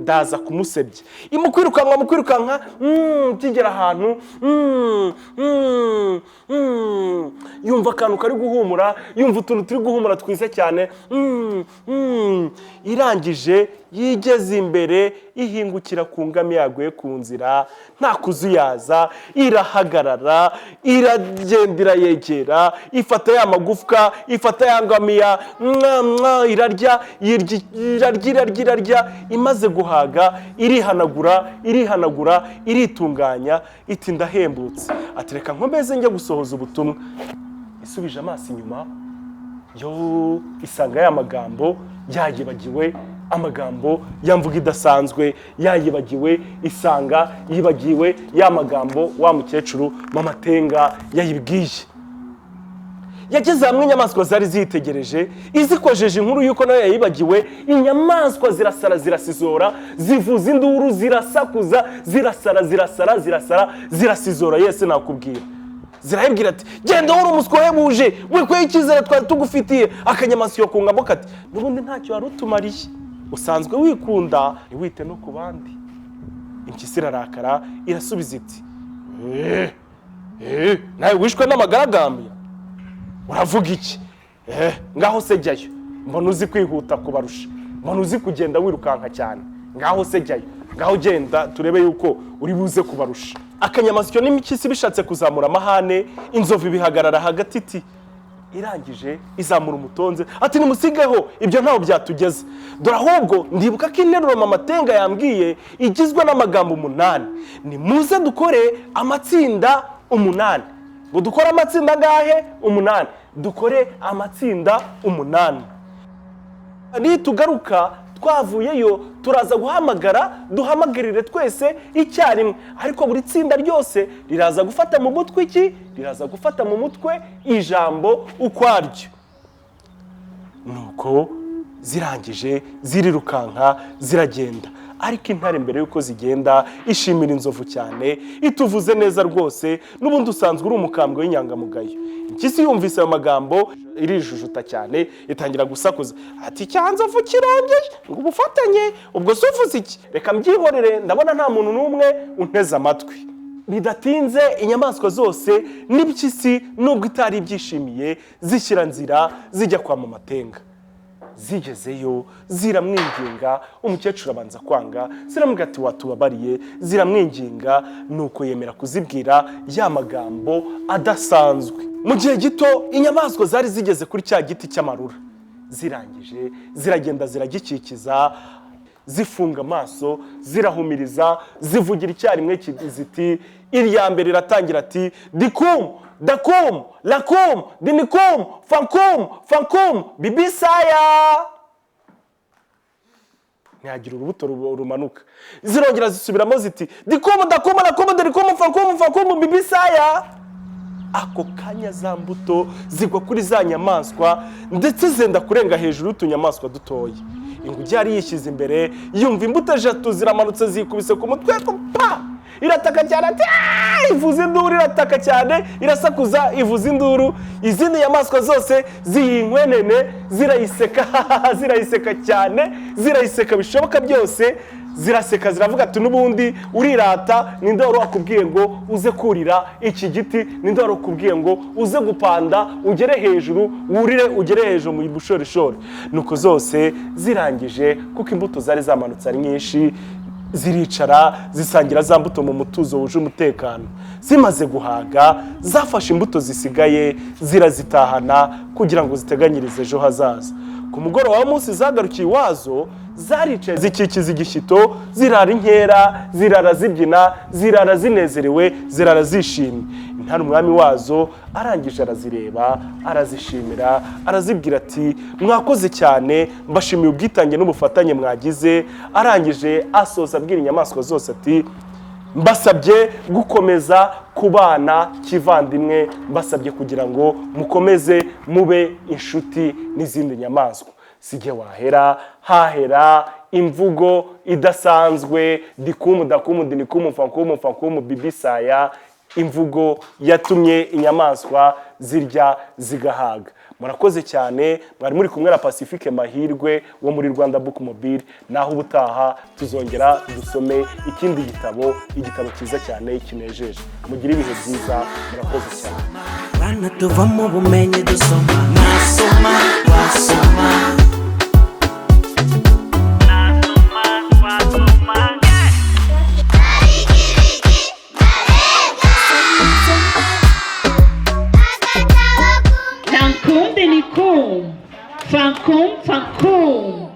ndaza kumusebya. Imukwirukanka kigera ahantu yumva akantu kari guhumura, yumva utuntu turi guhumura twiza cyane. Irangije yigeze imbere, ihingukira ku ngamiya yaguye ku nzira, nta kuzuyaza, irahagarara, iragenda irayegera, ifata ya magufwa, ifata ya ngamiya, irarya, irarya, imaze guhaga, irihanagura, iritunganya, iti ndahembutse. Ati reka nkomeze njye gusohoza ubutumwa. Isubije amaso inyuma, yo isanga ya magambo yayibagiwe, amagambo yamvuga idasanzwe yayibagiwe, isanga yibagiwe ya magambo wa mukecuru Mama Tenga yayibwiye. Yageze hamwe inyamaswa zari zitegereje, izikojeje inkuru yuko nayo yayibagiwe. Inyamaswa zirasara zirasizora, zivuza induru, zirasakuza, zirasizora. Yese nakubwira, zirayibwira ati genda wari umuswa wahebuje, wikweye icyizere twari tugufitiye. Akanyamasyo kungamo kati n'ubundi ntacyo wari utumariye, usanzwe wikunda ntiwite no ku bandi. Impyisi irarakara, irasubiza iti nawe wishwe n'amagaragambya, uravuga iki? Ngaho se jyayo, mbona uzi kwihuta kubarusha, mbona uzi kugenda wirukanka cyane. Ngaho se jyayo, ngaho genda turebe yuko uri buze kubarusha. Akanyamasyo n'imikisi bishatse kuzamura amahane, inzovu bihagarara hagati iti irangije izamura umutonze ati nimusigeho, ibyo ntaho byatugeze. Dore ahubwo ndibuka ko interuro Mama Tenga yambwiye igizwe n'amagambo 8. Nimuze dukore amatsinda 8. Ngo dukore amatsinda gahe? 8. Dukore amatsinda 8. Nitugaruka twavuyeyo turaza guhamagara, duhamagarire twese icyarimwe, ariko buri tsinda ryose riraza gufata mu mutwe iki? Riraza gufata mu mutwe ijambo ukwaryo. Nuko zirangije zirirukanka ziragenda, ariko intare mbere yuko zigenda ishimira inzovu cyane, ituvuze neza rwose, n'ubundi usanzwe uri umukambwe w'inyangamugayo. Impyisi yumvise ayo magambo irijujuta cyane, itangira gusakuza ati cyanzovu kirongeye ngo ubufatanye, ubwo suvuze iki? Reka mbyihorere, ndabona nta muntu n'umwe unteze amatwi. Bidatinze inyamaswa zose n'impyisi nubwo itari ibyishimiye zishyira nzira zijya kwa Mama Tenga. Zigezeyo ziramwinginga, umukecuru abanza kwanga, ziramubwira ati watubabariye, ziramwinginga, nuko yemera kuzibwira ya magambo adasanzwe. Mu gihe gito inyamaswa zari zigeze kuri cya giti cy'amarura, zirangije ziragenda ziragikikiza, zifunga amaso, zirahumiriza, zivugira icyarimwe ziti, irya mbere iratangira ati dikum dakum lakum dinikum fankum bibisaya. Ntiyagira urubuto rumanuka. Zirongera zisubiramo ziti dikum dakum lakum dinikum fankum bibisaya. Ako kanya za mbuto zigwa kuri za nyamaswa, ndetse zenda kurenga hejuru y'utunyamaswa dutoya. Inguge yari yishyize imbere, yumva imbuto 3 ziramanutse zikubise ku mutwe, pa! Irataka cyane ati ivuza induru, irataka cyane, irasakuza, ivuza induru. Izindi nyamaswa zose ziyinkwenene, zirayiseka cyane, zirayiseka bishoboka byose, ziraseka ziravuga ati n'ubundi urirata, ninde wari wakubwiye ngo uze kurira iki giti? Ninde wari wakubwiye ngo uze gupanda ugere hejuru, wurire ugere hejuru mu bushorishori? Nuko zose zirangije, kuko imbuto zari zamanutse ari nyinshi, ziricara zisangira za mbuto mu mutuzo wuje umutekano. Zimaze guhaga, zafashe imbuto zisigaye zirazitahana kugira ngo ziteganyirize ejo hazaza. Ku mugoroba w'umunsi zagarukiye iwazo, zaricaye zikikiza igishyito, zirara inkera, zirara zibyina, zirara zinezerewe, zirara zishimye. Intare umwami wazo arangije arazireba, arazishimira, arazibwira ati mwakoze cyane, mbashimiye ubwitange n'ubufatanye mwagize. Arangije asoza abwira inyamaswa zose ati mbasabye gukomeza kubana kivandimwe, mbasabye kugira ngo mukomeze mube inshuti n'izindi nyamaswa. Sijye wahera hahera imvugo idasanzwe dikumu dakumu dinikumu fankumu bibisaya, imvugo yatumye inyamaswa zirya zigahaga. murakoze cyane. Mwari muri kumwe na Pacifique Mahirwe wo muri Rwanda Book Mobile. Naho ubutaha tuzongera dusome ikindi gitabo cyiza cyane kinejeje. Mugire ibihe byiza, murakoze cyane. Bana tuva mu bumenyi dusoma, nasoma wasoma. Fankum,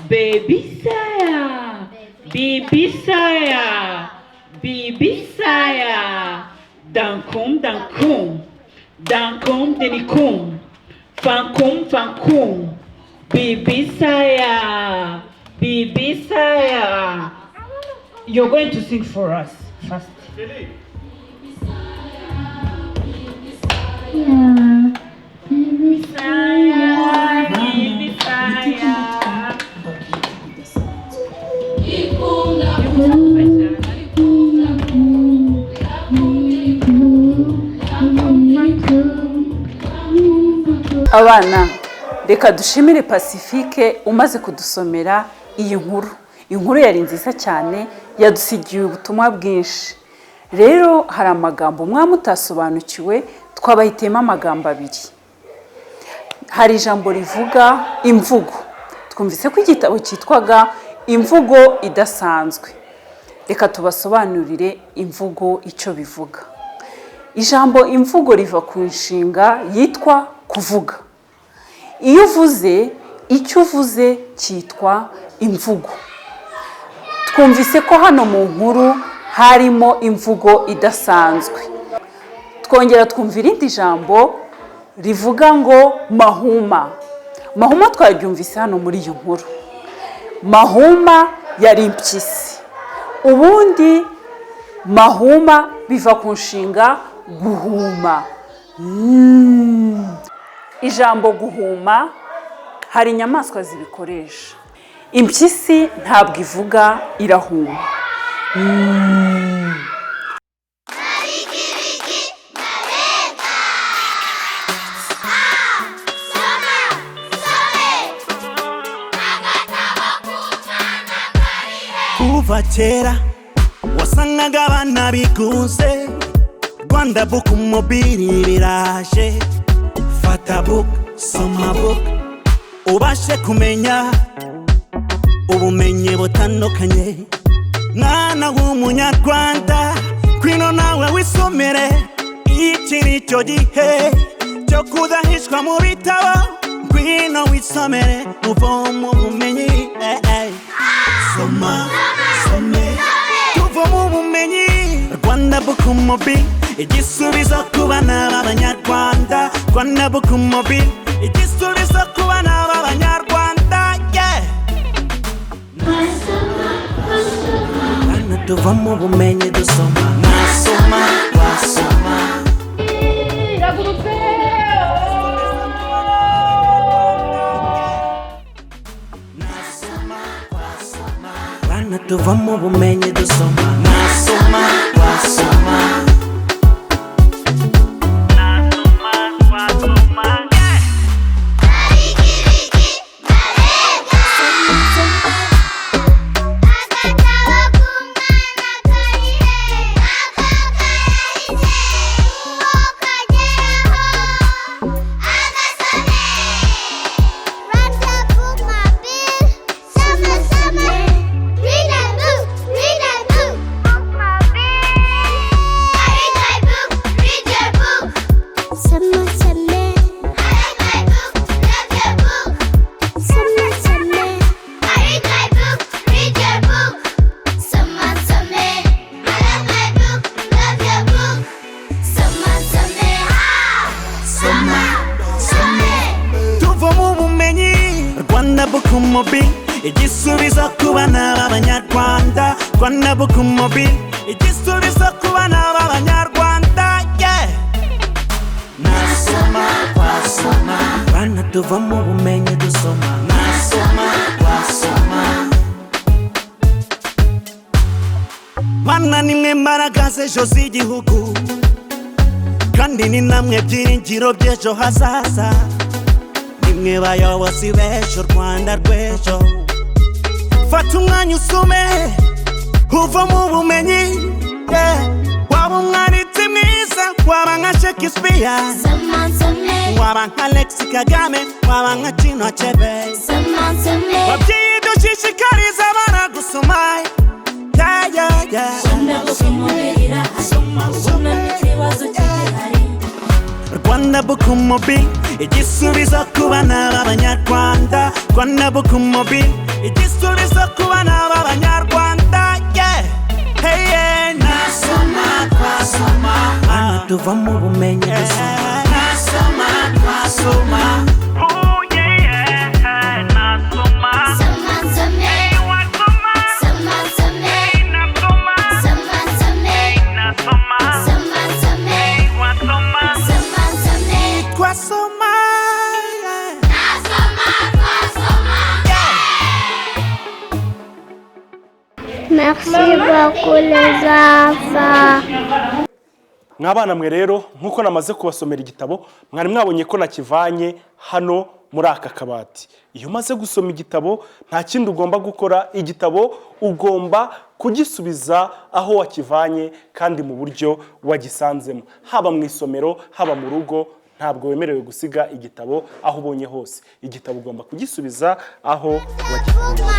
baby saya, bibi saya, bibi saya. Dankum, denikum. Fankum, bibi saya, bibi saya. You're going to sing for us first. Yeah. Bibi saya, bibi saya. Abana, reka dushimire Pacifique umaze kudusomera iyi nkuru. Inkuru yari nziza cyane, yadusigiye ubutumwa bwinshi. Rero hari amagambo mwamutasobanukiwe, twabahitemo amagambo abiri. Hari ijambo rivuga imvugo. Twumvise ko igitabo cyitwaga imvugo idasanzwe. Reka tubasobanurire imvugo icyo bivuga. Ijambo imvugo riva ku nshinga yitwa kuvuga. Iyo uvuze, icyo uvuze cyitwa imvugo. Twumvise ko hano mu nkuru harimo imvugo idasanzwe. Twongera twumva irindi jambo rivuga ngo mahuma. Mahuma twaryumvise hano muri iyi nkuru. Mahuma yari impyisi. Ubundi mahuma biva ku nshinga guhuma. Ijambo guhuma hari inyamaswa zibikoresha. Impyisi ntabwo ivuga, irahuma. Kuva kera wasangaga abana bigunze, Rwanda Book Mobile biraje. Fata book, soma book, ubashe kumenya ubumenyi butandukanye. Mwana w'umunyarwanda, kwino nawe wisomere. Iki nicyo gihe cyo kudahishwa mu bitabo. Kwino wisomere uvoma ubumenyi. Soma, some, tuvoma ubumenyi. Rwanda Book Mobile, igisubizo ku bana b'Abanyarwanda. Rwanda Book Mobile, igisubizo ku bana b'Abanyarwanda. Yeah. Bana tuva mu bumenyi dusoma, nasoma wasoma. Bana tuva mu bumenyi dusoma, nasoma wasoma. Rwanda Book Mobile, igisubizo ku bana b'Abanyarwanda. Rwanda Book Mobile, igisubizo ku bana b'Abanyarwanda. Yeah. Nasoma wasoma. Bana tuva mu bumenyi dusoma, nasoma wasoma. Bana nimwe mbaraga z'ejo z'igihugu, kandi ni namwe byiringiro by'ejo hazaza. nimwe bayobozi b'ejo Rwanda rw'ejo fata umwanya usome uva mu bumenyi waba umwanditsi mwiza waba nka Shakespeare waba nka Alex Kagame waba nka Tino Achebe babyeyi dushishikariza abana gusoma Rwanda Book Mobile igisubizo ku bana b'abanyarwanda Rwanda Book Mobile igisubizo ku bana b'abanyarwanda hey nasoma twasoma hano tuva mu bumenyi nasoma twasoma Merci beaucoup les enfants. Mwabana mwe rero nkuko namaze kubasomera igitabo mwari mwabonye ko nakivanye hano muri aka kabati. Iyo maze gusoma igitabo nta kindi ugomba gukora, igitabo ugomba kugisubiza aho wakivanye kandi mu buryo wagisanzemo, haba mu isomero haba mu rugo. Ntabwo wemerewe gusiga igitabo aho ubonye hose. Igitabo ugomba kugisubiza aho wakivanye.